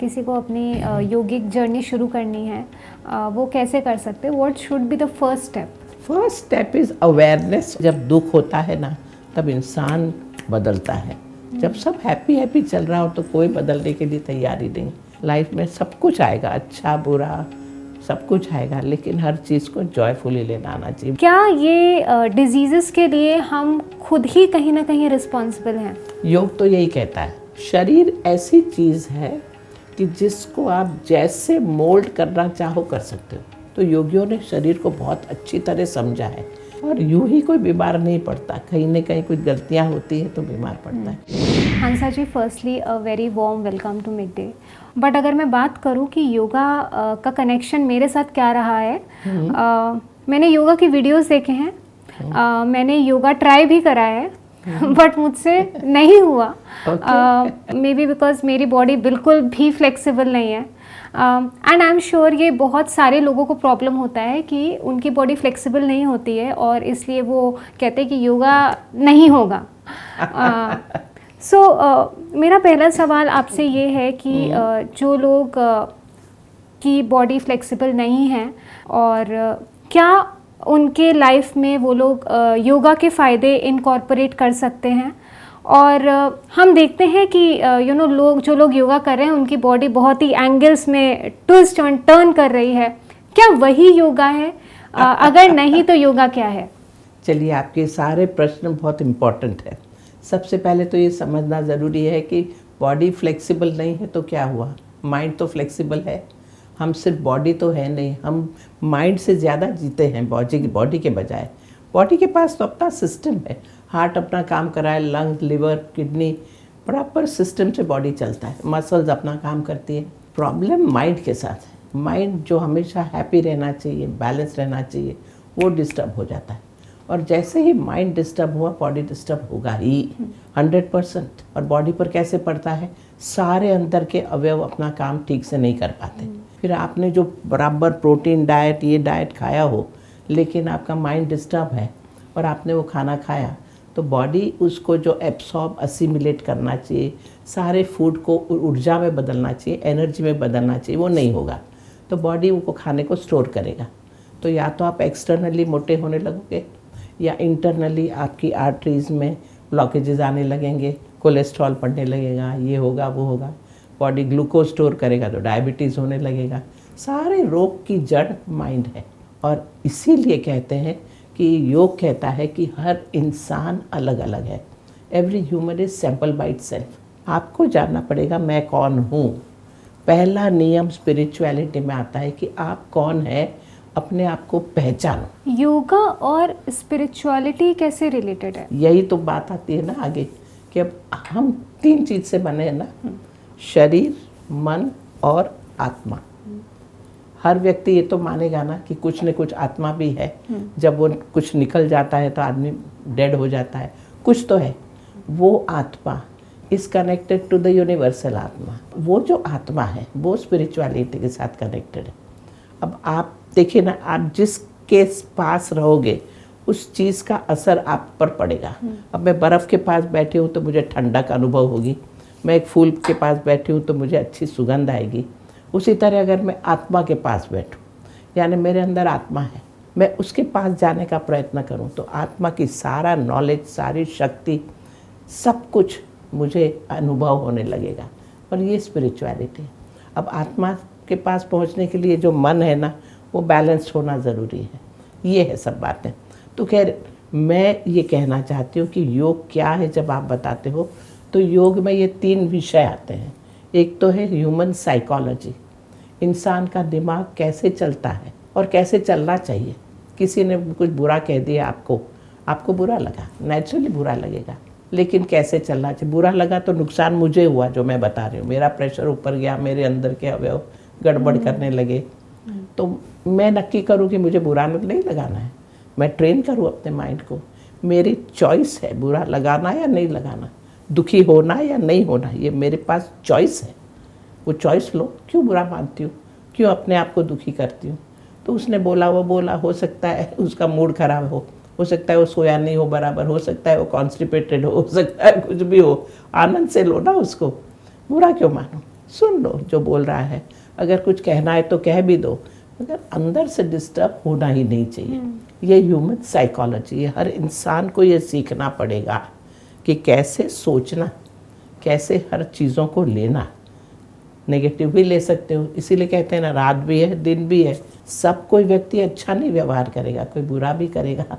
किसी को अपनी योगिक जर्नी शुरू करनी है, वो कैसे कर सकते हैं? What should be the first step? First step is awareness. जब दुख होता है ना, तब इंसान बदलता है। जब सब हैप्पी हैप्पी चल रहा हो तो कोई बदलने के लिए तैयार ही नहीं। लाइफ में सब कुछ आएगा, अच्छा बुरा सब कुछ आएगा, लेकिन हर चीज़ को जॉयफुली लेना आना चाहिए। क्या ये डिजीज़ेस के लिए हम खुद ही कहीं ना कहीं रिस्पॉन्सिबल हैं? योग तो यही कहता है, शरीर ऐसी चीज़ है कि जिसको आप जैसे मोल्ड करना चाहो कर सकते हो। तो योगियों ने शरीर को बहुत अच्छी तरह समझा है और यूं ही कोई बीमार नहीं पड़ता, कहीं ना कहीं कुछ गलतियां होती है तो बीमार पड़ता है। Hansa ji, firstly a very warm welcome to mid day. But अगर मैं बात करूं कि योगा का कनेक्शन मेरे साथ क्या रहा है, मैंने योगा की वीडियोस देखे हैं, मैंने योगा ट्राई भी करा है, बट मुझसे नहीं हुआ। मे बी बिकॉज मेरी बॉडी बिल्कुल भी फ्लेक्सिबल नहीं है। एंड आई एम श्योर ये बहुत सारे लोगों को प्रॉब्लम होता है कि उनकी बॉडी फ्लेक्सिबल नहीं होती है और इसलिए वो कहते हैं कि योगा नहीं होगा। मेरा पहला सवाल आपसे ये है कि जो लोग की बॉडी फ्लेक्सिबल नहीं है और क्या उनके लाइफ में वो लोग योगा के फ़ायदे इनकॉर्पोरेट कर सकते हैं? और हम देखते हैं कि जो लोग योगा कर रहे हैं उनकी बॉडी बहुत ही एंगल्स में ट्विस्ट एंड टर्न कर रही है। क्या वही योगा है? अगर नहीं तो योगा क्या है? चलिए, आपके सारे प्रश्न बहुत इम्पोर्टेंट है। सबसे पहले तो ये समझना ज़रूरी है कि बॉडी फ्लेक्सिबल नहीं है तो क्या हुआ, माइंड तो फ्लेक्सिबल है। हम सिर्फ बॉडी तो है नहीं, हम माइंड से ज़्यादा जीते हैं बॉडी के बजाय। बॉडी के पास तो अपना सिस्टम है, हार्ट अपना काम कराए, lung, liver, kidney, proper system से बॉडी चलता है, मसल्स अपना काम करती है। प्रॉब्लम माइंड के साथ है। माइंड जो हमेशा हैप्पी रहना चाहिए, बैलेंस रहना चाहिए, वो डिस्टर्ब हो जाता है। और जैसे ही माइंड डिस्टर्ब हुआ, बॉडी डिस्टर्ब होगा ही 100%। और बॉडी पर कैसे पड़ता है? सारे अंदर के अवयव अपना काम ठीक से नहीं कर पाते। फिर आपने जो बराबर प्रोटीन डाइट, ये डाइट खाया हो, लेकिन आपका माइंड डिस्टर्ब है और आपने वो खाना खाया, तो बॉडी उसको जो एब्सॉर्ब, असिमिलेट करना चाहिए, सारे फूड को ऊर्जा में बदलना चाहिए, एनर्जी में बदलना चाहिए, वो नहीं होगा। तो बॉडी उनको खाने को स्टोर करेगा। तो या तो आप एक्सटर्नली मोटे होने लगोगे या इंटरनली आपकी आर्टरीज में ब्लॉकेजेस आने लगेंगे, कोलेस्ट्रॉल बढ़ने लगेगा, ये होगा वो होगा। बॉडी ग्लूकोज स्टोर करेगा तो डायबिटीज़ होने लगेगा। सारे रोग की जड़ माइंड है। और इसीलिए कहते हैं कि योग कहता है कि हर इंसान अलग अलग है। Every human is sample by itself. आपको जानना पड़ेगा मैं कौन हूँ। पहला नियम स्पिरिचुअलिटी में आता है कि आप कौन है, अपने आप को पहचानो। योगा और स्पिरिचुअलिटी कैसे रिलेटेड है? यही तो बात आती है ना आगे कि अब हम 3 चीज़ से बने हैं ना, शरीर, मन और आत्मा। हर व्यक्ति ये तो मानेगा ना कि कुछ न कुछ आत्मा भी है। जब वो कुछ निकल जाता है तो आदमी डेड हो जाता है, कुछ तो है। वो atma is connected to the universal atma. वो जो आत्मा है वो स्पिरिचुअलिटी के साथ कनेक्टेड है। अब आप देखिए ना, आप जिसके पास रहोगे उस चीज़ का असर आप पर पड़ेगा। अब मैं बर्फ़ के पास बैठी हूँ तो मुझे ठंडक अनुभव होगी, मैं एक फूल के पास बैठी हूँ तो मुझे अच्छी सुगंध आएगी। उसी तरह अगर मैं आत्मा के पास बैठूँ, यानी मेरे अंदर आत्मा है, मैं उसके पास जाने का प्रयत्न करूँ, तो आत्मा की सारा नॉलेज, सारी शक्ति, सब कुछ मुझे अनुभव होने लगेगा। और ये स्पिरिचुअलिटी। अब आत्मा के पास पहुँचने के लिए जो मन है ना, वो बैलेंस होना ज़रूरी है। ये है सब बातें। तो खैर, मैं ये कहना चाहती हूँ कि योग क्या है। जब आप बताते हो तो योग में ये 3 विषय आते हैं। एक तो है ह्यूमन साइकोलॉजी, इंसान का दिमाग कैसे चलता है और कैसे चलना चाहिए। किसी ने कुछ बुरा कह दिया आपको बुरा लगा, नेचुरली बुरा लगेगा, लेकिन कैसे चलना चाहिए। बुरा लगा तो नुकसान मुझे हुआ, जो मैं बता रही हूँ, मेरा प्रेशर ऊपर गया, मेरे अंदर के अवयव गड़बड़ करने लगे, तो मैं नक्की करूँ कि मुझे बुरा नहीं लगाना है। मैं ट्रेन करूँ अपने माइंड को, मेरी चॉइस है बुरा लगाना या नहीं लगाना, दुखी होना या नहीं होना, ये मेरे पास चॉइस है। वो चॉइस लो। क्यों बुरा मानती हूँ, क्यों अपने आप को दुखी करती हूँ? तो उसने बोला, वो बोला, हो सकता है उसका मूड खराब हो सकता है वो सोया नहीं हो बराबर, हो सकता है वो कॉन्स्टिपेटेड हो सकता है कुछ भी हो। आनंद से लो ना उसको, बुरा क्यों मानो। सुन लो जो बोल रहा है, अगर कुछ कहना है तो कह भी दो, मगर अंदर से डिस्टर्ब होना ही नहीं चाहिए। ये ह्यूमन साइकोलॉजी है, हर इंसान को ये सीखना पड़ेगा कि कैसे सोचना, कैसे हर चीज़ों को लेना। नेगेटिव भी ले सकते हो, इसीलिए कहते हैं ना, रात भी है दिन भी है। सब कोई व्यक्ति अच्छा नहीं व्यवहार करेगा, कोई बुरा भी करेगा,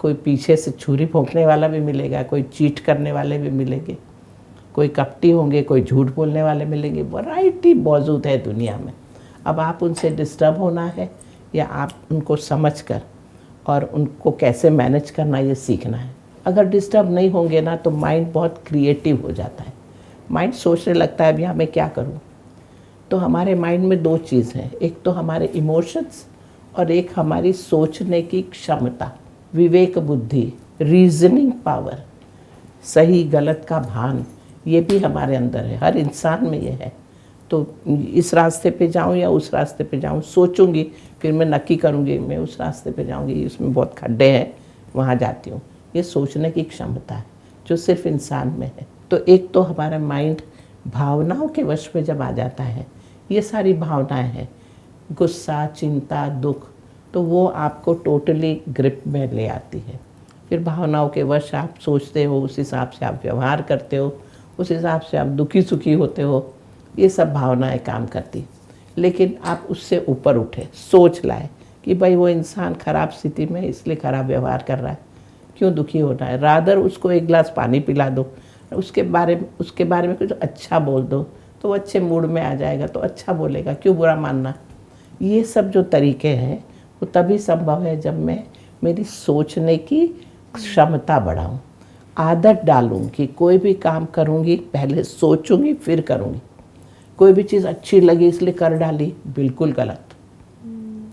कोई पीछे से छुरी भोंकने वाला भी मिलेगा, कोई चीट करने वाले भी मिलेंगे, कोई कपटी होंगे, कोई झूठ बोलने वाले मिलेंगे। वैरायटी मौजूद है दुनिया में। अब आप उनसे डिस्टर्ब होना है या आप उनको समझकर और उनको कैसे मैनेज करना, ये सीखना है। अगर डिस्टर्ब नहीं होंगे ना तो माइंड बहुत क्रिएटिव हो जाता है। माइंड सोचने लगता है अभी मैं क्या करूं। तो हमारे माइंड में दो चीज़ हैं, एक तो हमारे इमोशंस और एक हमारी सोचने की क्षमता, विवेक बुद्धि, रीजनिंग पावर, सही गलत का भान, ये भी हमारे अंदर है, हर इंसान में ये है। तो इस रास्ते पे जाऊं या उस रास्ते पे जाऊं, सोचूंगी, फिर मैं नक्की करूंगी मैं उस रास्ते पे जाऊंगी, इसमें बहुत खड्डे हैं, वहाँ जाती हूँ। ये सोचने की क्षमता है जो सिर्फ इंसान में है। तो एक तो हमारा माइंड भावनाओं के वश में जब आ जाता है, ये सारी भावनाएं हैं, गुस्सा, चिंता, दुख, तो वो आपको टोटली ग्रिप में ले आती है। फिर भावनाओं के वश आप सोचते हो, उस हिसाब से आप व्यवहार करते हो, उस हिसाब से आप दुखी सुखी होते हो। ये सब भावनाएं काम करती। लेकिन आप उससे ऊपर उठे, सोच लाए कि भाई वो इंसान खराब स्थिति में इसलिए खराब व्यवहार कर रहा है, क्यों दुखी होना है। रादर उसको एक गिलास पानी पिला दो, उसके बारे में कुछ अच्छा बोल दो, तो वो अच्छे मूड में आ जाएगा, तो अच्छा बोलेगा, क्यों बुरा मानना। ये सब जो तरीके हैं वो तभी संभव है जब मैं मेरी सोचने की क्षमता बढ़ाऊं, आदत डालूं कि कोई भी काम करूंगी पहले सोचूंगी फिर करूंगी। कोई भी चीज़ अच्छी लगी इसलिए कर डाली, बिल्कुल गलत।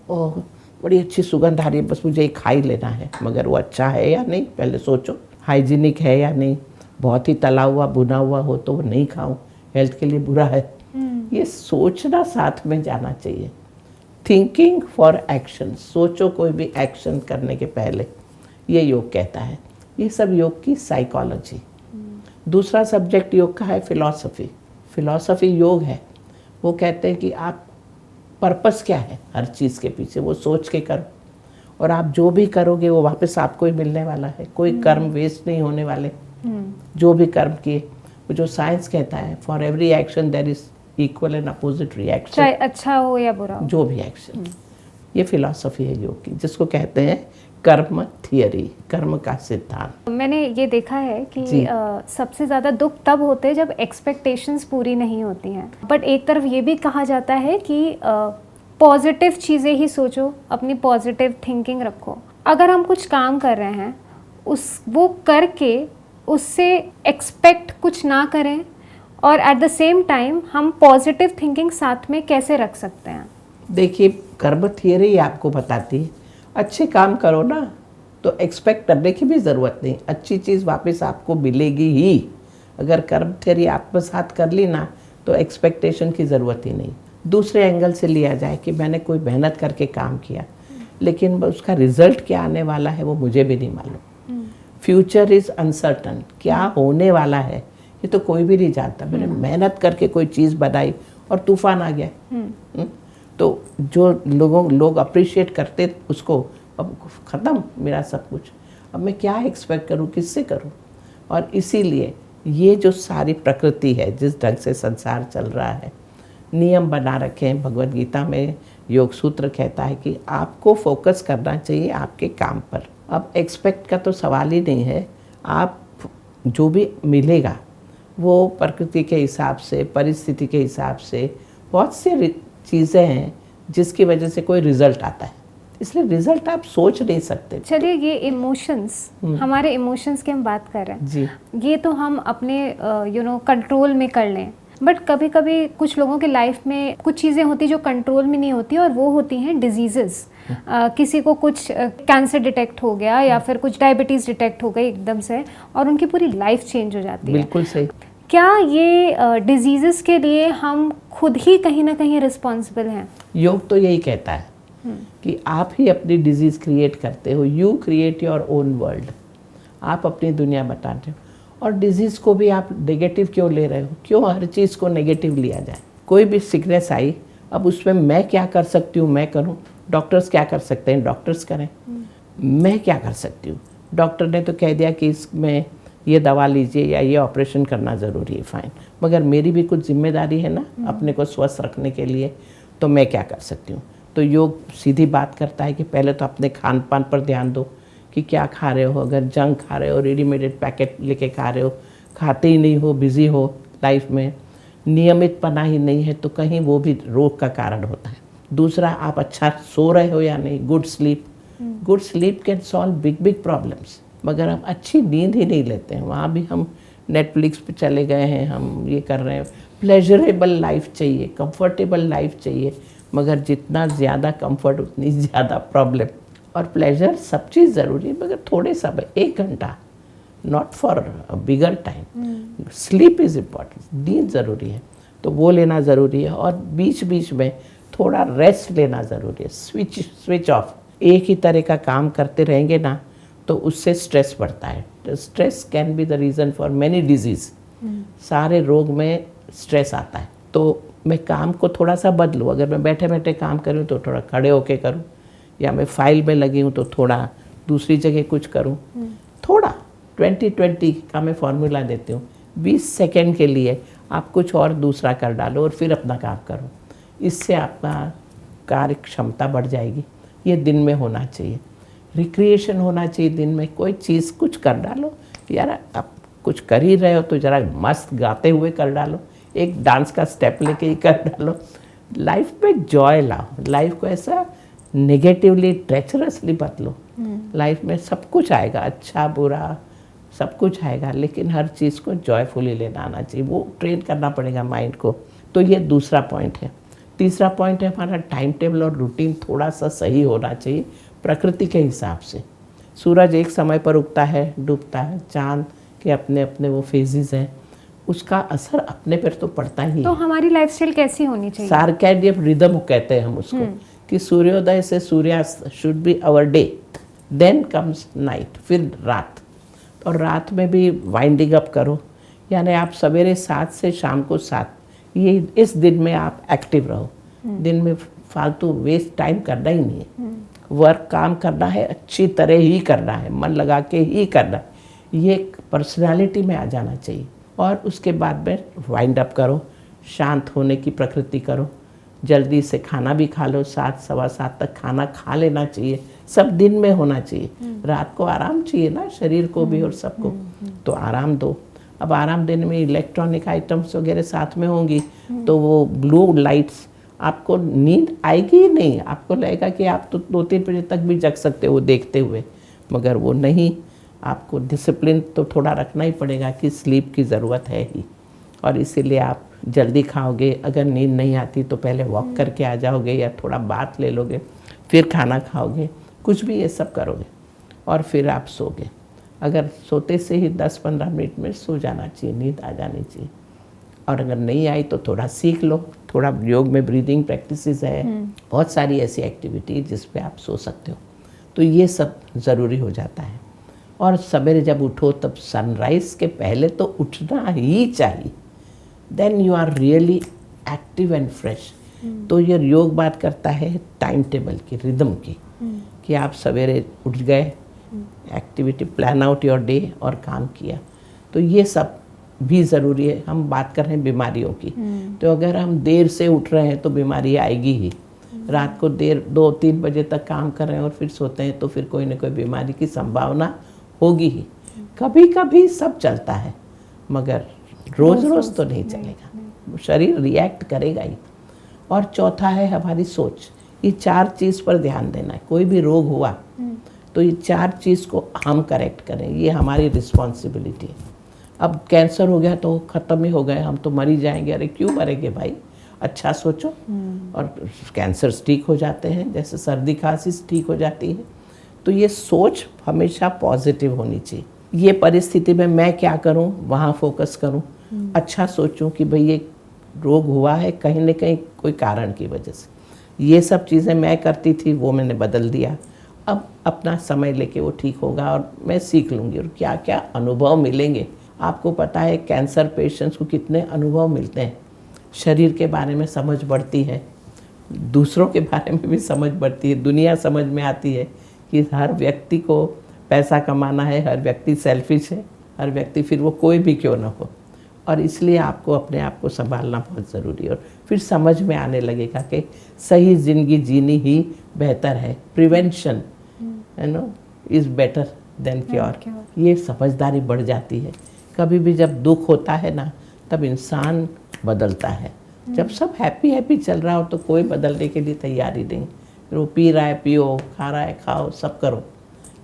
ओह बड़ी अच्छी सुगंध आ रही है, बस मुझे ये खा ही लेना है, मगर वो अच्छा है या नहीं पहले सोचो, हाइजीनिक है या नहीं। बहुत ही तला हुआ भुना हुआ हो तो वो नहीं खाऊं, हेल्थ के लिए बुरा है। ये सोचना साथ में जाना चाहिए। थिंकिंग फॉर एक्शन, सोचो कोई भी एक्शन करने के पहले, ये योग कहता है। ये सब योग की साइकोलॉजी। दूसरा सब्जेक्ट योग का है फिलॉसफी। फिलॉसफी योग है, वो कहते हैं कि आप पर्पस क्या है हर चीज़ के पीछे, वो सोच के करो, और आप जो भी करोगे वो वापस आपको ही मिलने वाला है। कोई कर्म वेस्ट नहीं होने वाले, जो भी कर्म किए। वो जो साइंस कहता है, for every action there is equal and opposite reaction, चाहे अच्छा हो या बुरा हो, जो भी एक्शन। ये फिलॉसफी है योग की, जिसको कहते हैं कर्म थियरी, कर्म का सिद्धांत। मैंने ये देखा है कि सबसे ज़्यादा दुख तब होते हैं जब एक्सपेक्टेशंस पूरी नहीं होती हैं। बट एक तरफ ये भी कहा जाता है कि पॉजिटिव चीज़ें ही सोचो, अपनी पॉजिटिव थिंकिंग रखो। अगर हम कुछ काम कर रहे हैं, वो करके उससे एक्सपेक्ट कुछ ना करें, और एट द सेम टाइम हम पॉजिटिव थिंकिंग साथ में कैसे रख सकते हैं। देखिए, कर्म थियरी आपको बताती है अच्छे काम करो ना तो एक्सपेक्ट करने की भी ज़रूरत नहीं, अच्छी चीज़ वापस आपको मिलेगी ही। अगर कर्म थियरी आत्मसात कर ली ना तो एक्सपेक्टेशन की ज़रूरत ही नहीं। दूसरे एंगल से लिया जाए कि मैंने कोई मेहनत करके काम किया, लेकिन उसका रिजल्ट क्या आने वाला है वो मुझे भी नहीं मालूम। फ्यूचर इज़ अनसर्टन, क्या होने वाला है ये तो कोई भी नहीं जानता। मैंने मेहनत करके कोई चीज़ बनाई और तूफान आ गया, तो जो लोग अप्रिशिएट करते उसको, अब ख़त्म मेरा सब कुछ, अब मैं क्या एक्सपेक्ट करूं, किससे करूं। और इसीलिए ये जो सारी प्रकृति है, जिस ढंग से संसार चल रहा है, नियम बना रखे हैं। भगवद गीता में योग सूत्र कहता है कि आपको फोकस करना चाहिए आपके काम पर। अब एक्सपेक्ट का तो सवाल ही नहीं है, आप जो भी मिलेगा वो प्रकृति के हिसाब से, परिस्थिति के हिसाब से, बहुत सी चीज़ें हैं जिसकी वजह से कोई रिजल्ट आता है, इसलिए रिजल्ट आप सोच नहीं सकते। चलिए, ये इमोशंस, हमारे इमोशंस की हम बात कर रहे हैं जी, ये तो हम अपने कंट्रोल में कर लें। बट कभी कभी कुछ लोगों के लाइफ में कुछ चीज़ें होती जो कंट्रोल में नहीं होती, और वो होती हैं डिजीज़ेस। किसी को कुछ कैंसर डिटेक्ट हो गया या फिर कुछ डायबिटीज़ डिटेक्ट हो गई एकदम से, और उनकी पूरी लाइफ चेंज हो जाती है। बिल्कुल सही। क्या ये डिजीज़ेस के लिए हम खुद ही कहीं ना कहीं रिस्पॉन्सिबल हैं? योग तो यही कहता है कि आप ही अपनी डिजीज़ क्रिएट करते हो। You create your own world, आप अपनी दुनिया बताते हो। और डिजीज़ को भी आप नेगेटिव क्यों ले रहे हो? क्यों हर चीज़ को नेगेटिव लिया जाए? कोई भी सिकनेस आई, अब उसमें मैं क्या कर सकती हूँ मैं करूँ, डॉक्टर्स क्या कर सकते हैं डॉक्टर्स करें, मैं क्या कर सकती हूँ? डॉक्टर ने तो कह दिया कि इसमें ये दवा लीजिए या ये ऑपरेशन करना ज़रूरी है, फाइन, मगर मेरी भी कुछ जिम्मेदारी है ना अपने को स्वस्थ रखने के लिए, तो मैं क्या कर सकती हूँ? तो योग सीधी बात करता है कि पहले तो अपने खान पान पर ध्यान दो कि क्या खा रहे हो। अगर जंक खा रहे हो, रेडीमेड पैकेट लेके खा रहे हो, खाते ही नहीं हो, बिज़ी हो लाइफ में, नियमित पना ही नहीं है, तो कहीं वो भी रोग का कारण होता है। दूसरा, आप अच्छा सो रहे हो या नहीं, good sleep can solve big problems. मगर हम अच्छी नींद ही नहीं लेते हैं, वहाँ भी हम नेटफ्लिक्स पे चले गए हैं, हम ये कर रहे हैं। प्लेजरेबल लाइफ चाहिए, कंफर्टेबल लाइफ चाहिए, मगर जितना ज़्यादा कंफर्ट उतनी ज़्यादा प्रॉब्लम। और प्लेजर सब चीज़ ज़रूरी है, मगर थोड़े समय, 1 घंटा, not for bigger time. Sleep is important, नींद ज़रूरी है, तो वो लेना ज़रूरी है। और बीच बीच में थोड़ा रेस्ट लेना ज़रूरी है, स्विच ऑफ। एक ही तरह का काम करते रहेंगे ना तो उससे स्ट्रेस बढ़ता है। Stress can be the reason for many disease. सारे रोग में स्ट्रेस आता है। तो मैं काम को थोड़ा सा बदलूँ, अगर मैं बैठे बैठे काम करूँ तो थोड़ा खड़े होके करूँ, या मैं फाइल में लगी हूँ तो थोड़ा दूसरी जगह कुछ करूँ। थोड़ा 20-20 का मैं फॉर्मूला देती हूँ, 20 सेकेंड के लिए आप कुछ और दूसरा कर डालो और फिर अपना काम करो। इससे आपका कार्य क्षमता बढ़ जाएगी। ये दिन में होना चाहिए, रिक्रिएशन होना चाहिए दिन में। कोई चीज़ कुछ कर डालो यार, आप कुछ कर ही रहे हो तो ज़रा मस्त गाते हुए कर डालो, एक डांस का स्टेप लेके ही कर डालो। लाइफ पे जॉय लाओ, लाइफ को ऐसा नेगेटिवली ट्रेचरसली मत लो। लाइफ में सब कुछ आएगा, अच्छा बुरा सब कुछ आएगा, लेकिन हर चीज़ को जॉयफुली लेना आना चाहिए। वो ट्रेन करना पड़ेगा माइंड को। तो ये दूसरा पॉइंट है। तीसरा पॉइंट है हमारा टाइम टेबल और रूटीन थोड़ा सा सही होना चाहिए प्रकृति के हिसाब से। सूरज एक समय पर उगता है, डूबता है, चांद के अपने अपने वो फेजेस हैं, उसका असर अपने पर तो पड़ता ही है। तो हमारी लाइफस्टाइल कैसी होनी चाहिए? सर्कैडियन रिदम कहते हैं हम उसको, कि सूर्योदय से सूर्यास्त should be our day, then comes night, फिर रात। और रात में भी वाइंडिंग अप करो, यानी आप सवेरे 7 से शाम को 7, ये इस दिन में आप एक्टिव रहो। दिन में फालतू वेस्ट टाइम करना ही नहीं है। वर्क काम करना है, अच्छी तरह ही करना है, मन लगा के ही करना है। ये पर्सनालिटी में आ जाना चाहिए। और उसके बाद में वाइंड अप करो, शांत होने की प्रकृति करो, जल्दी से खाना भी खा लो, 7 सवा 7 तक खाना खा लेना चाहिए। सब दिन में होना चाहिए। रात को आराम चाहिए ना, शरीर को भी और सबको, तो आराम दो। अब आराम देने में इलेक्ट्रॉनिक आइटम्स वगैरह साथ में होंगी, तो वो ब्लू लाइट्स, आपको नींद आएगी ही नहीं। आपको लगेगा कि आप तो 2-3 बजे तक भी जग सकते हो देखते हुए, मगर वो नहीं। आपको डिसिप्लिन तो थोड़ा रखना ही पड़ेगा कि स्लीप की ज़रूरत है ही। और इसीलिए आप जल्दी खाओगे, अगर नींद नहीं आती तो पहले वॉक करके आ जाओगे या थोड़ा बात ले लोगे, फिर खाना खाओगे, कुछ भी ये सब करोगे और फिर आप सोगे। अगर सोते से ही 10-15 मिनट में सो जाना चाहिए, नींद आ जानी चाहिए। और अगर नहीं आई तो थोड़ा सीख लो, थोड़ा योग में ब्रीदिंग प्रैक्टिसेस है, बहुत सारी ऐसी एक्टिविटी जिस पे आप सो सकते हो। तो ये सब ज़रूरी हो जाता है। और सवेरे जब उठो तब सनराइज़ के पहले तो उठना ही चाहिए, then you are really active and fresh. तो ये योग बात करता है टाइम टेबल की, रिदम की, कि आप सवेरे उठ गए, activity plan out your day और काम किया। तो ये सब भी ज़रूरी है। हम बात कर रहे हैं बीमारियों की, तो अगर हम देर से उठ रहे हैं तो बीमारी आएगी ही। रात को देर 2-3 बजे तक काम कर रहे हैं और फिर सोते हैं तो फिर कोई ना कोई बीमारी की संभावना होगी ही। कभी कभी सब चलता है, मगर रोज़ रोज़ तो नहीं चलेगा, शरीर रिएक्ट करेगा ही। और चौथा है हमारी सोच। ये 4 चीज़ पर ध्यान देना है। कोई भी रोग हुआ तो ये 4 चीज़ को हम करेक्ट करें, ये हमारी रिस्पॉन्सिबिलिटी है। अब कैंसर हो गया तो ख़त्म ही हो गए, हम तो मर ही जाएंगे। अरे क्यों मरेंगे भाई, अच्छा सोचो। और कैंसर ठीक हो जाते हैं, जैसे सर्दी खांसी ठीक हो जाती है। तो ये सोच हमेशा पॉजिटिव होनी चाहिए। ये परिस्थिति में मैं क्या करूं, वहाँ फोकस करूं, अच्छा सोचूं कि भाई ये रोग हुआ है कहीं न कहीं कोई कारण की वजह से। ये सब चीज़ें मैं करती थी, वो मैंने बदल दिया। अब अपना समय लेके वो ठीक होगा और मैं सीख लूँगी। और क्या क्या अनुभव मिलेंगे आपको पता है कैंसर पेशेंट्स को कितने अनुभव मिलते हैं, शरीर के बारे में समझ बढ़ती है, दूसरों के बारे में भी समझ बढ़ती है, दुनिया समझ में आती है कि हर व्यक्ति को पैसा कमाना है, हर व्यक्ति सेल्फिश है, हर व्यक्ति फिर वो कोई भी क्यों ना हो। और इसलिए आपको अपने आप को संभालना बहुत ज़रूरी है और फिर समझ में आने लगेगा कि सही ज़िंदगी जीनी ही बेहतर है। Prevention is better than cure. ये समझदारी बढ़ जाती है। कभी भी जब दुख होता है ना, तब इंसान बदलता है। जब सब हैप्पी चल रहा हो तो कोई बदलने के लिए तैयार ही नहीं। फिर वो पी रहा है पियो, खा रहा है खाओ, सब करो।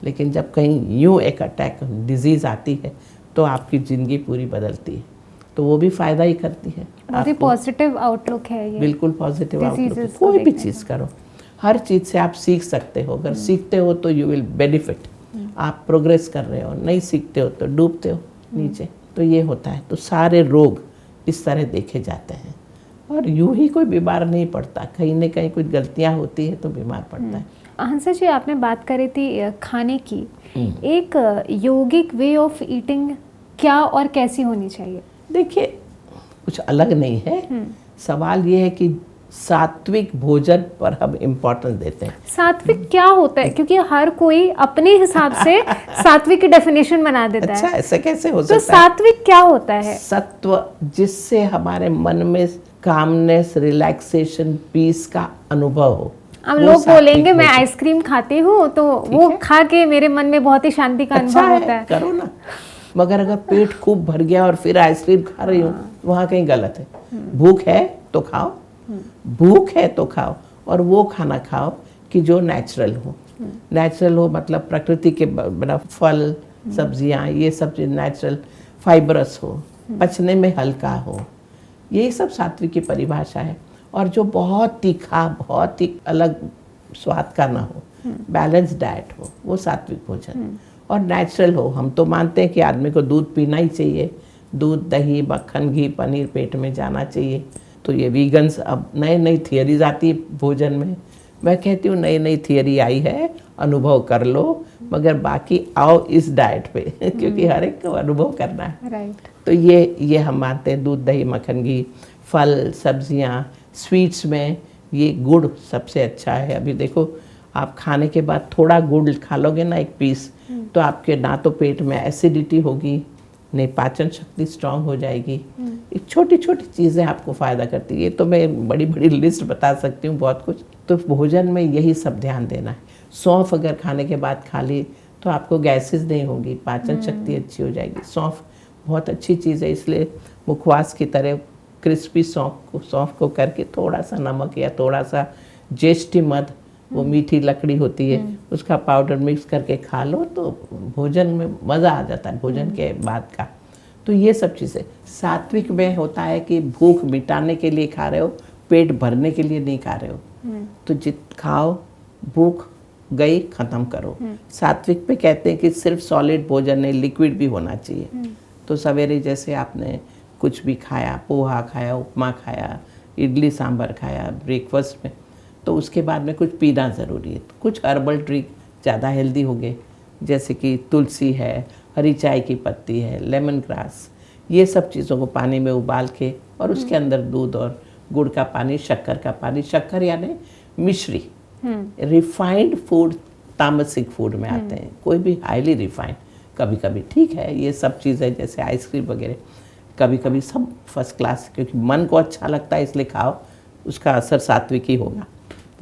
लेकिन जब कहीं यूँ एक अटैक डिजीज़ आती है तो आपकी ज़िंदगी पूरी बदलती है, तो वो भी फ़ायदा ही करती है। बहुत ही पॉजिटिव आउटलुक है ये। बिल्कुल पॉजिटिव आउटलुक। कोई भी चीज़ करो, हर चीज़ से आप सीख सकते हो। अगर सीखते हो तो यू विल बेनिफिट। आप प्रोग्रेस कर रहे हो, नहीं सीखते हो तो डूबते हो नीचे। तो ये होता है। तो सारे रोग इस तरह देखे जाते हैं और यूं ही कोई बीमार नहीं पड़ता, कहीं ना कहीं कुछ गलतियां होती है तो बीमार पड़ता है। हंसा जी, आपने बात करी थी खाने की, एक योगिक वे ऑफ ईटिंग क्या और कैसी होनी चाहिए? देखिए, कुछ अलग नहीं है। सवाल ये है कि सात्विक भोजन पर हम इम्पोर्टेंस देते हैं। सात्विक क्या होता है? क्योंकि हर कोई अपने हिसाब से सात्विक की डेफिनेशन बना देता अच्छा, है। ऐसा कैसे हो तो सकता है? सात्विक क्या होता है? सत्व, जिससे हमारे मन में कामनेस, रिलैक्सेशन, पीस का अनुभव हो। अब लोग बोलेंगे मैं आइसक्रीम खाती हूँ तो वो खा के मेरे मन में बहुत ही शांति का अनुभव होता है। करो ना, मगर अगर पेट खूब भर गया और फिर आइसक्रीम खा रही हूँ, वहाँ कहीं गलत है। भूख है तो खाओ, भूख है तो खाओ, और वो खाना खाओ कि जो नेचुरल हो। नेचुरल हो मतलब प्रकृति के बना फल, सब्जियाँ, ये सब चीज़ नेचुरल, फाइबरस हो, पचने में हल्का हो। यही सब सात्विक की परिभाषा है। और जो बहुत तीखा, बहुत ही अलग स्वाद का ना हो, बैलेंस डाइट हो, वो सात्विक भोजन। और नेचुरल हो। हम तो मानते हैं कि आदमी को दूध पीना ही चाहिए, दूध, दही, मक्खन, घी, पनीर पेट में जाना चाहिए। तो ये वीगन्स, अब नई थियरीज आती है भोजन में। मैं कहती हूँ नई थियरी आई है, अनुभव कर लो, मगर बाकी आओ इस डाइट पे क्योंकि हर एक को अनुभव करना है। राइट। तो ये हम मानते हैं, दूध, दही, मक्खन, घी, फल, सब्जियाँ, स्वीट्स में ये गुड़ सबसे अच्छा है। अभी देखो, आप खाने के बाद थोड़ा गुड़ खा लोगे ना, एक पीस, तो आपके ना तो पेट में एसिडिटी होगी, नहीं पाचन शक्ति स्ट्रांग हो जाएगी। एक छोटी छोटी चीज़ें आपको फ़ायदा करती है। ये तो मैं बड़ी बड़ी लिस्ट बता सकती हूँ, बहुत कुछ। तो भोजन में यही सब ध्यान देना है। सौंफ अगर खाने के बाद खा ली तो आपको गैसेस नहीं होगी, पाचन शक्ति अच्छी हो जाएगी। सौंफ बहुत अच्छी चीज़ है, इसलिए मुखवास की तरह क्रिस्पी सौंफ को करके थोड़ा सा नमक या थोड़ा सा ज्येष्ठी मध, वो मीठी लकड़ी होती है, उसका पाउडर मिक्स करके खा लो तो भोजन में मज़ा आ जाता है, भोजन के बाद का। तो ये सब चीज़ें सात्विक में होता है कि भूख मिटाने के लिए खा रहे हो, पेट भरने के लिए नहीं खा रहे हो। तो खाओ, भूख गई, ख़त्म करो। सात्विक पे कहते हैं कि सिर्फ सॉलिड भोजन नहीं, लिक्विड भी होना चाहिए। तो सवेरे जैसे आपने कुछ भी खाया, पोहा खाया, उपमा खाया, इडली सांभर खाया ब्रेकफास्ट में, तो उसके बाद में कुछ पीना ज़रूरी है। तो कुछ हर्बल ड्रिंक ज़्यादा हेल्दी होंगे, जैसे कि तुलसी है, हरी चाय की पत्ती है, लेमन ग्रास, ये सब चीज़ों को पानी में उबाल के और उसके अंदर दूध और गुड़ का पानी, शक्कर का पानी, शक्कर यानी मिश्री, रिफाइंड फूड तामसिक फूड में आते हैं, कोई भी हाईली रिफाइंड कभी कभी ठीक है। ये सब चीज़ें जैसे आइसक्रीम वगैरह कभी कभी सब फर्स्ट क्लास, क्योंकि मन को अच्छा लगता है इसलिए खाओ, उसका असर सात्विक ही होगा।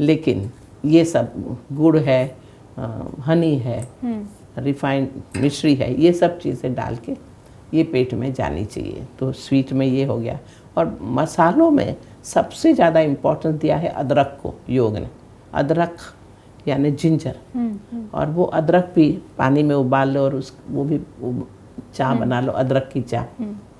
लेकिन ये सब गुड़ है, हनी है, रिफाइंड मिश्री है, ये सब चीज़ें डाल के ये पेट में जानी चाहिए। तो स्वीट में ये हो गया। और मसालों में सबसे ज़्यादा इम्पोर्टेंस दिया है अदरक को योग ने। अदरक यानी जिंजर, और वो अदरक भी पानी में उबाल लो और वो भी चाय बना लो, अदरक की चाय,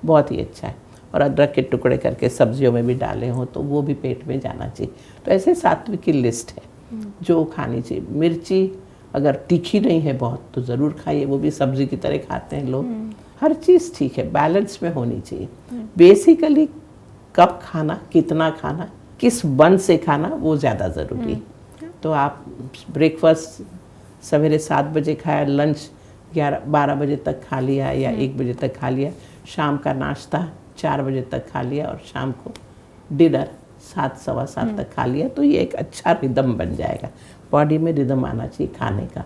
बहुत ही अच्छा है। और अदरक के टुकड़े करके सब्जियों में भी डाले हों तो वो भी पेट में जाना चाहिए। तो ऐसे सात्विक की लिस्ट है जो खानी चाहिए। मिर्ची अगर तीखी नहीं है बहुत तो ज़रूर खाइए, वो भी सब्जी की तरह खाते हैं लोग। हर चीज़ ठीक है, बैलेंस में होनी चाहिए। बेसिकली कब खाना, कितना खाना, किस बन से खाना, वो ज़्यादा ज़रूरी है। तो आप ब्रेकफास्ट सवेरे 7 बजे खाया, लंच 11-12 बजे तक खा लिया या 1 बजे तक खा लिया, शाम का नाश्ता 4 बजे तक खा लिया और शाम को डिनर 7 सवा 7 तक खा लिया, तो ये एक अच्छा रिदम बन जाएगा। बॉडी में रिदम आना चाहिए खाने का।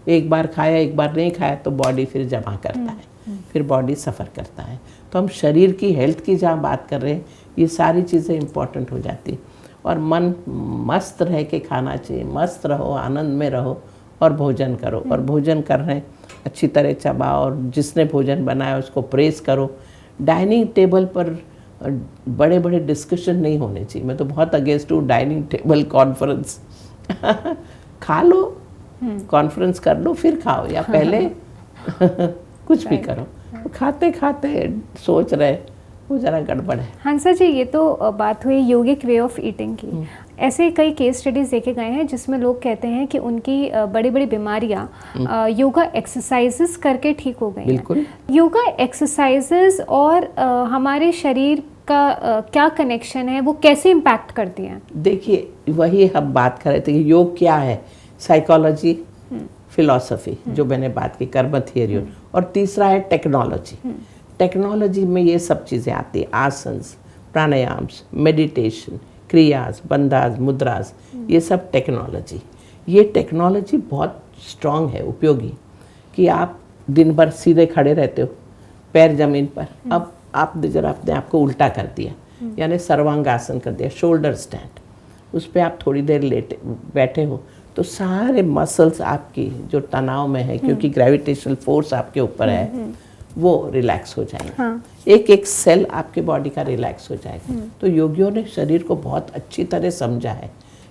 एक बार खाया एक बार नहीं खाया तो बॉडी फिर जमा करता है, फिर बॉडी सफ़र करता है। तो हम शरीर की हेल्थ की जहाँ बात कर रहे हैं, ये सारी चीज़ें इम्पॉर्टेंट हो जाती। और मन मस्त रह के खाना चाहिए, मस्त रहो, आनंद में रहो और भोजन करो। और भोजन कर रहे हैं अच्छी तरह चबाओ और जिसने भोजन बनाया उसको प्रेज़ करो। डाइनिंग टेबल पर बड़े बड़े डिस्कशन नहीं होने चाहिए। मैं तो बहुत अगेंस्ट हूँ डाइनिंग टेबल कॉन्फ्रेंस। खा लो, कॉन्फ्रेंस कर लो फिर खाओ, या पहले कुछ भी करो। खाते खाते सोच रहे वो ज़रा गड़बड़ है। हंसा जी, ये तो बात हुई योगिक वे ऑफ ईटिंग की। ऐसे कई केस स्टडीज़ देखे गए हैं जिसमें लोग कहते हैं कि उनकी बड़ी बड़ी बीमारियां योगा एक्सरसाइजेस करके ठीक हो गई हैं। बिल्कुल। योगा एक्सरसाइजेस और हमारे शरीर का क्या कनेक्शन है, वो कैसे इम्पैक्ट करती हैं? देखिए, वही हम बात कर रहे थे कि योग क्या है। साइकोलॉजी, फिलॉसफी जो मैंने बात की, कर्म थियरी, और तीसरा है टेक्नोलॉजी। टेक्नोलॉजी में ये सब चीज़ें आती हैं, आसन्स, प्राणायाम्स, मेडिटेशन, क्रियाज, बंधाज, मुद्राज, ये सब टेक्नोलॉजी। ये टेक्नोलॉजी बहुत स्ट्रांग है, उपयोगी, कि आप दिन भर सीधे खड़े रहते हो, पैर जमीन पर। अब आप जरा अपने आप को उल्टा कर दिया, यानी सर्वांगासन कर दिया, शोल्डर स्टैंड, उस पर आप थोड़ी देर लेटे बैठे हो तो सारे मसल्स आपकी जो तनाव में है, क्योंकि ग्रेविटेशनल फोर्स आपके ऊपर है, वो रिलैक्स हो जाएंगे। हाँ। एक एक सेल आपके बॉडी का रिलैक्स हो जाएगा। तो योगियों ने शरीर को बहुत अच्छी तरह समझा है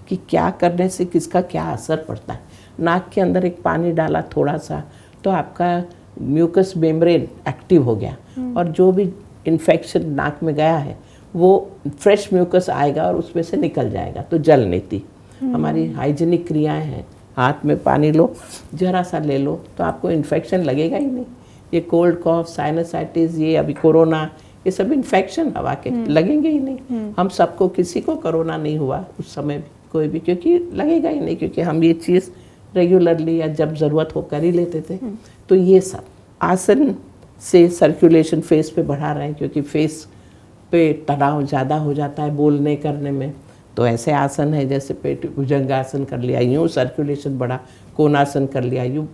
कि क्या करने से किसका क्या असर पड़ता है। नाक के अंदर एक पानी डाला थोड़ा सा तो आपका म्यूकस मेम्ब्रेन एक्टिव हो गया, और जो भी इन्फेक्शन नाक में गया है वो फ्रेश म्यूकस आएगा और उसमें से निकल जाएगा, तो जल नीति। हमारी हाइजीनिक क्रियाएं हैं, हाथ में पानी लो, जरा सा ले लो तो आपको इन्फेक्शन लगेगा ही नहीं। ये कोल्ड कॉफ, साइनसाइटिस, ये अभी कोरोना, ये सब इन्फेक्शन हवा के लगेंगे ही नहीं। हम सबको, किसी को कोरोना नहीं हुआ उस समय भी, कोई भी, क्योंकि लगेगा ही नहीं, क्योंकि हम ये चीज़ रेगुलरली या जब ज़रूरत हो कर ही लेते थे। तो ये सब आसन से सर्कुलेशन फेस पे बढ़ा रहे हैं, क्योंकि फेस पे तनाव ज़्यादा हो जाता है बोलने करने में। तो ऐसे आसन है जैसे पेट भुजंगासन कर लिया, यूँ सर्कुलेशन बढ़ा, कोणासन कर लिया, यूँ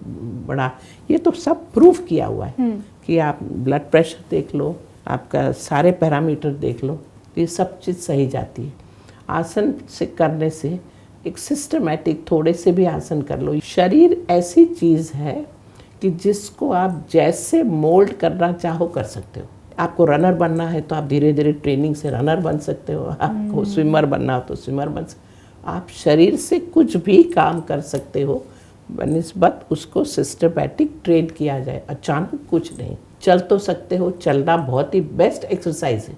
बढ़ा। ये तो सब प्रूफ किया हुआ है कि आप ब्लड प्रेशर देख लो, आपका सारे पैरामीटर देख लो, ये सब चीज़ सही जाती है। आसन से करने से एक सिस्टमेटिक थोड़े से भी आसन कर लो। शरीर ऐसी चीज़ है कि जिसको आप जैसे मोल्ड करना चाहो कर सकते हो। आपको रनर बनना है तो आप धीरे धीरे ट्रेनिंग से रनर बन सकते हो, आपको स्विमर बनना हो तो स्विमर बन सकते हो। आप शरीर से कुछ भी काम कर सकते हो बनिस्बत उसको सिस्टमैटिक ट्रेन किया जाए, अचानक कुछ नहीं। चल तो सकते हो, चलना बहुत ही बेस्ट एक्सरसाइज है।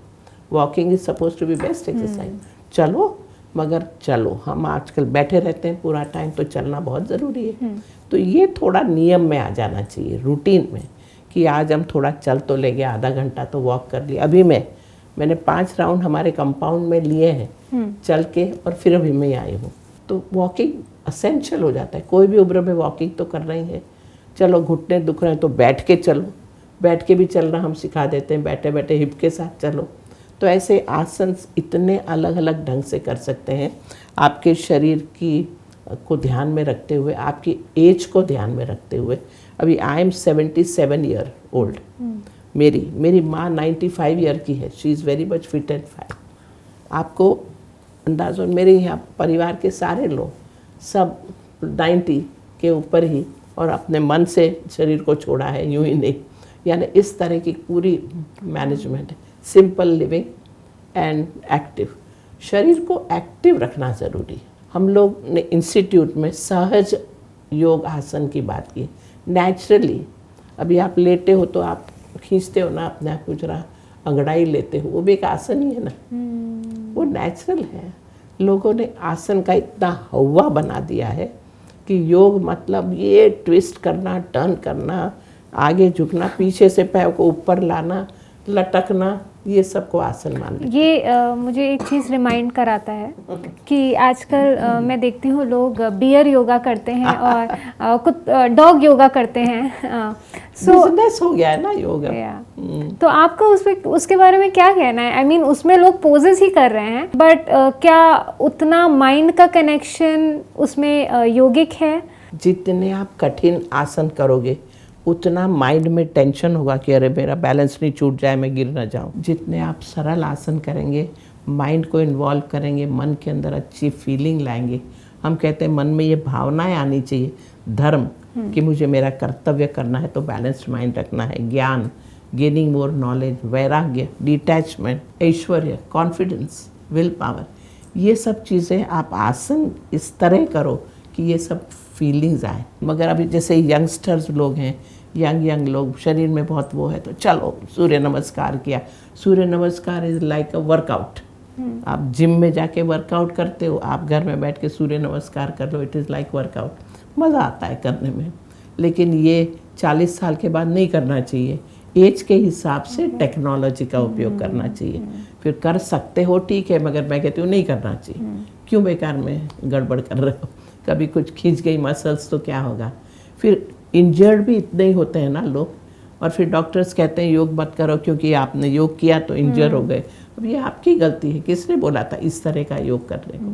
Walking is suppose to be best exercise. चलो, मगर चलो, हम आजकल बैठे रहते हैं पूरा टाइम, तो चलना बहुत ज़रूरी है। तो ये थोड़ा नियम में आ जाना चाहिए, रूटीन में, कि आज हम थोड़ा चल तो ले गए, आधा घंटा तो वॉक कर लिया। अभी मैंने 5 राउंड हमारे कंपाउंड में लिए हैं चल के, और फिर अभी मैं आई हूँ। तो वॉकिंग असेंशियल हो जाता है। कोई भी उम्र में वॉकिंग तो कर रही है। चलो, घुटने दुख रहे हैं तो बैठ के चलो, बैठ के भी चलना हम सिखा देते हैं, बैठे बैठे हिप के साथ चलो। तो ऐसे आसन इतने अलग अलग ढंग से कर सकते हैं, आपके शरीर की को ध्यान में रखते हुए, आपकी एज को ध्यान में रखते हुए। अभी आई एम 77 ईयर ओल्ड। मेरी माँ 95 ईयर की है। She is very much fit and fine. आपको अंदाज़ हो, मेरे यहाँ परिवार के सारे लोग सब 90 के ऊपर ही, और अपने मन से शरीर को छोड़ा है, यूँ ही नहीं। यानी इस तरह की पूरी मैनेजमेंट है। Simple living and active. शरीर को एक्टिव रखना ज़रूरी है। हम लोग ने इंस्टीट्यूट में सहज योग आसन की बात की। नेचुरली अभी आप लेटे हो तो आप खींचते हो ना अपने आप को, जरा अंगड़ाई लेते हो, वो भी एक आसन ही है ना, वो नेचुरल है। लोगों ने आसन का इतना हवा बना दिया है कि योग मतलब ये ट्विस्ट करना, टर्न करना, आगे झुकना, पीछे से पैर को ऊपर लाना, लटकना, ये सबको आसन मान लो। ये मुझे एक चीज़ रिमाइंड कराता है कि आजकल मैं देखती हूँ लोग बियर योगा करते हैं और कुछ डॉग योगा करते हैं। बिजनेस हो गया है ना योगा। तो आपका उसके बारे में क्या कहना है? आई मीन उसमें लोग पोजेस ही कर रहे हैं, बट क्या उतना माइंड का कनेक्शन उसमें योगिक है? जितने आप कठिन आसन करोगे उतना माइंड में टेंशन होगा कि अरे मेरा बैलेंस नहीं छूट जाए, मैं गिर ना जाऊं। जितने आप सरल आसन करेंगे, माइंड को इन्वॉल्व करेंगे, मन के अंदर अच्छी फीलिंग लाएंगे। हम कहते हैं मन में ये भावनाएं आनी चाहिए, धर्म कि मुझे मेरा कर्तव्य करना है, तो बैलेंस्ड माइंड रखना है, ज्ञान, गेनिंग मोर नॉलेज, वैराग्य, detachment, Aishwarya, confidence, will power, ये सब चीज़ें आप आसन इस तरह करो कि ये सब फीलिंग्स आए। मगर अभी जैसे यंगस्टर्स लोग हैं, यंग लोग, शरीर में बहुत वो है, तो चलो सूर्य नमस्कार किया। सूर्य नमस्कार इज़ लाइक अ वर्कआउट। आप जिम में जाके वर्कआउट करते हो, आप घर में बैठ के सूर्य नमस्कार कर लो, इट इज़ लाइक वर्कआउट। मज़ा आता है करने में, लेकिन ये 40 साल के बाद नहीं करना चाहिए। एज के हिसाब से टेक्नोलॉजी का उपयोग करना चाहिए। फिर कर सकते हो ठीक है, मगर मैं कहती हूँ नहीं करना चाहिए। क्यों बेकार में गड़बड़ कर रहे हो? कभी कुछ खींच गई मसल्स तो क्या होगा? फिर इंजर्ड भी इतने ही होते हैं ना लोग, और फिर डॉक्टर्स कहते हैं योग मत करो क्योंकि आपने योग किया तो इंजर हो गए। अब ये आपकी गलती है, किसने बोला था इस तरह का योग करने को?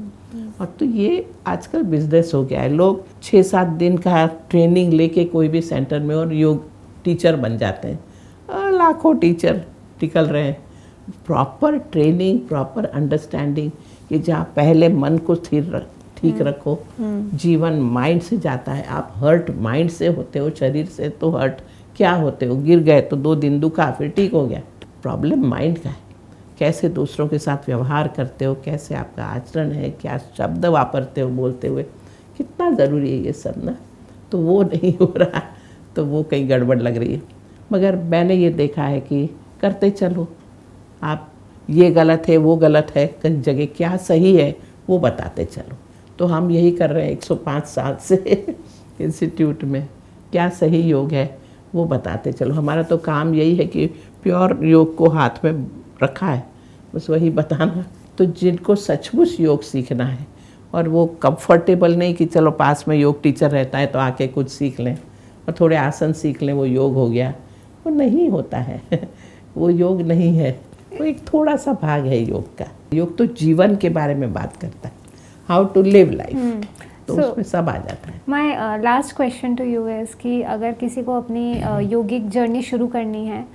और तो ये आजकल बिजनेस हो गया है। लोग 6-7 दिन का ट्रेनिंग लेके कोई भी सेंटर में और योग टीचर बन जाते हैं। लाखों टीचर निकल रहे हैं। प्रॉपर ट्रेनिंग, प्रॉपर अंडरस्टैंडिंग, कि जहाँ पहले मन को स्थिर ठीक रखो। जीवन माइंड से जाता है। आप हर्ट माइंड से होते हो, शरीर से तो हर्ट क्या होते हो? गिर गए तो 2 दिन दुखा, फिर ठीक हो गया। प्रॉब्लम माइंड का है। कैसे दूसरों के साथ व्यवहार करते हो, कैसे आपका आचरण है, क्या शब्द वापरते हो बोलते हुए, कितना ज़रूरी है ये सब ना। तो वो नहीं हो रहा, तो वो कहीं गड़बड़ लग रही है। मगर मैंने ये देखा है कि करते चलो, आप ये गलत है वो गलत है, कई जगह क्या सही है वो बताते चलो। तो हम यही कर रहे हैं 105 साल से इंस्टीट्यूट में। क्या सही योग है वो बताते चलो। हमारा तो काम यही है कि प्योर योग को हाथ में रखा है, बस वही बताना। तो जिनको सचमुच योग सीखना है, और वो कंफर्टेबल नहीं कि चलो पास में योग टीचर रहता है तो आके कुछ सीख लें और थोड़े आसन सीख लें, वो योग हो गया, वो नहीं होता है। वो योग नहीं है, वो एक थोड़ा सा भाग है योग का। योग तो जीवन के बारे में बात करता है, हाउ टू लिव लाइफ, तो उसमें सब आ जाता है। My last question to you is कि अगर किसी को अपनी योगिक जर्नी शुरू करनी है,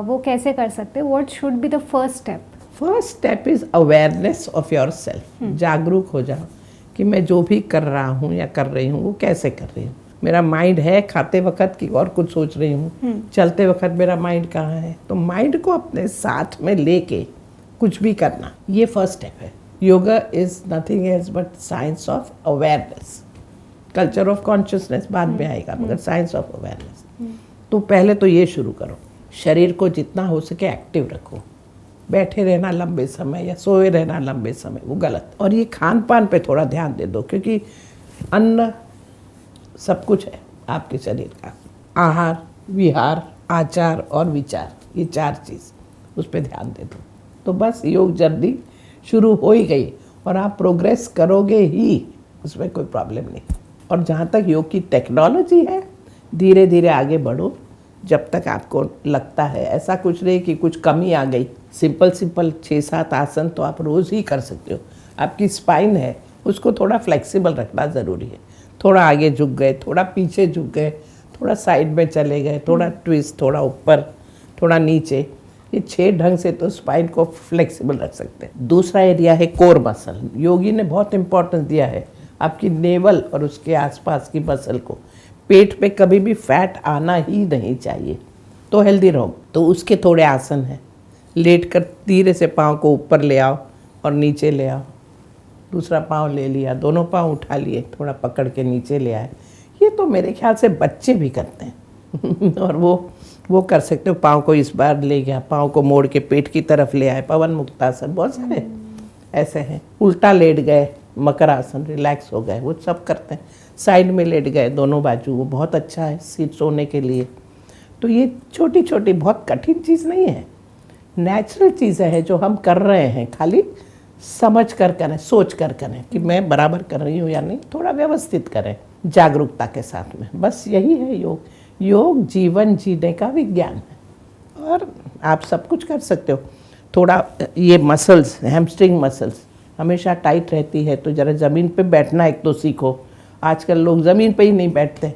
वो कैसे कर सकते हैं? What should be the first step? First step is awareness of your self. जागरूक हो जाओ कि मैं जो भी कर रहा हूँ या कर रही हूँ वो कैसे कर रही हूँ। मेरा माइंड है खाते वक्त की और कुछ सोच रही हूँ, चलते वक्त मेरा माइंड कहाँ है? तो माइंड को अपने साथ में लेके कुछ भी करना, ये फर्स्ट स्टेप है। Yoga is nothing as but science of awareness. Culture of consciousness बाद में आएगा, मगर साइंस ऑफ अवेयरनेस। तो पहले तो ये शुरू करो, शरीर को जितना हो सके एक्टिव रखो। बैठे रहना लंबे समय या सोए रहना लंबे समय वो गलत। और ये खान पान पे थोड़ा ध्यान दे दो, क्योंकि अन्न सब कुछ है आपके शरीर का। आहार, विहार, आचार और विचार, ये 4 चीज़, उस पर ध्यान दे दो। तो बस योग जल्दी शुरू हो ही गई, और आप प्रोग्रेस करोगे ही, उसमें कोई प्रॉब्लम नहीं। और जहाँ तक योग की टेक्नोलॉजी है, धीरे धीरे आगे बढ़ो जब तक आपको लगता है। ऐसा कुछ नहीं कि कुछ कमी आ गई। सिंपल 6-7 आसन तो आप रोज़ ही कर सकते हो। आपकी स्पाइन है, उसको थोड़ा फ्लेक्सिबल रखना ज़रूरी है। थोड़ा आगे झुक गए, थोड़ा पीछे झुक गए, थोड़ा साइड में चले गए, थोड़ा ट्विस्ट, थोड़ा ऊपर, थोड़ा नीचे, ये 6 ढंग से तो स्पाइन को फ्लेक्सिबल रख सकते हैं। दूसरा एरिया है कोर मसल। योगी ने बहुत इंपॉर्टेंस दिया है आपकी नेवल और उसके आसपास की मसल को। पेट पे कभी भी फैट आना ही नहीं चाहिए, तो हेल्दी रहो। तो उसके थोड़े आसन हैं। लेट कर धीरे से पाँव को ऊपर ले आओ और नीचे ले आओ। दूसरा पाँव ले लिया, दोनों पाँव उठा लिए, थोड़ा पकड़ के नीचे ले आए। ये तो मेरे ख्याल से बच्चे भी करते हैं। और वो कर सकते हो। पाँव को इस बार ले गया, पाँव को मोड़ के पेट की तरफ ले आए, पवन मुक्तासन, बहुत सारे ऐसे हैं। उल्टा लेट गए, मकर आसन, रिलैक्स हो गए, वो सब करते हैं। साइड में लेट गए दोनों बाजू, वो बहुत अच्छा है सीट सोने के लिए। तो ये छोटी छोटी बहुत कठिन चीज़ नहीं है। नेचुरल चीज़ें हैं जो हम कर रहे हैं, खाली समझ कर करें, सोच कर करें कि मैं बराबर कर रही हूँ या नहीं, थोड़ा व्यवस्थित करें जागरूकता के साथ में। बस यही है योग। योग जीवन जीने का विज्ञान है और आप सब कुछ कर सकते हो। थोड़ा ये मसल्स, हैमस्ट्रिंग मसल्स हमेशा टाइट रहती है, तो ज़रा ज़मीन पे बैठना एक तो सीखो। आजकल लोग ज़मीन पे ही नहीं बैठते,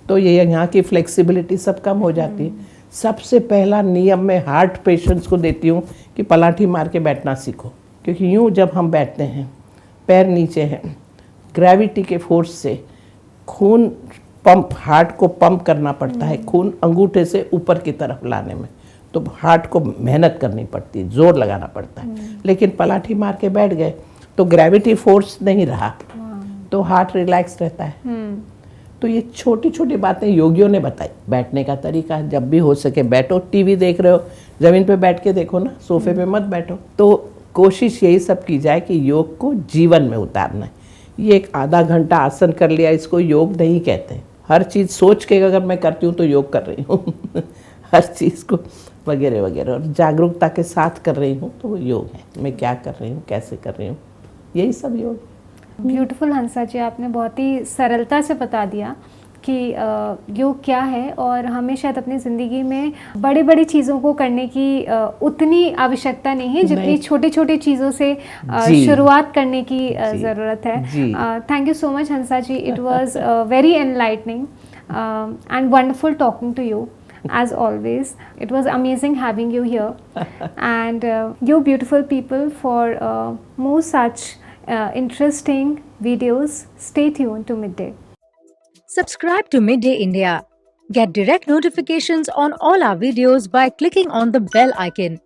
तो ये यहाँ की फ्लेक्सिबिलिटी सब कम हो जाती है। सबसे पहला नियम मैं हार्ट पेशेंट्स को देती हूँ कि पलाठी मार के बैठना सीखो, क्योंकि यूँ जब हम बैठते हैं, पैर नीचे हैं, ग्रेविटी के फोर्स से खून पंप, हार्ट को पंप करना पड़ता है, खून अंगूठे से ऊपर की तरफ लाने में, तो हार्ट को मेहनत करनी पड़ती है, जोर लगाना पड़ता है। लेकिन पलाठी मार के बैठ गए तो ग्रेविटी फोर्स नहीं रहा, तो हार्ट रिलैक्स रहता है। तो ये छोटी छोटी बातें योगियों ने बताई। बैठने का तरीका, जब भी हो सके बैठो। टीवी देख रहे हो, ज़मीन पे बैठ के देखो ना, सोफे पे मत बैठो। तो कोशिश यही सब की जाए कि योग को जीवन में उतारना है। ये एक आधा घंटा आसन कर लिया, इसको योग नहीं कहते। हर चीज़ सोच के अगर मैं करती हूँ तो योग कर रही हूँ हर चीज़ को वगैरह वगैरह, और जागरूकता के साथ कर रही हूँ तो वो योग है। मैं क्या कर रही हूँ, कैसे कर रही हूँ, यही सब योग। ब्यूटीफुल हंसा जी, आपने बहुत ही सरलता से बता दिया कि योग क्या है, और हमें शायद अपनी ज़िंदगी में बड़ी बड़ी चीज़ों को करने की उतनी आवश्यकता नहीं है जितनी छोटी छोटी चीज़ों से शुरुआत करने की ज़रूरत है। Thank you so much Hansa ji, it was very enlightening and wonderful talking to you as always. It was amazing having you here and you beautiful people, for more such interesting videos, stay tuned to Midday. Subscribe to Midday India. Get direct notifications on all our videos by clicking on the bell icon.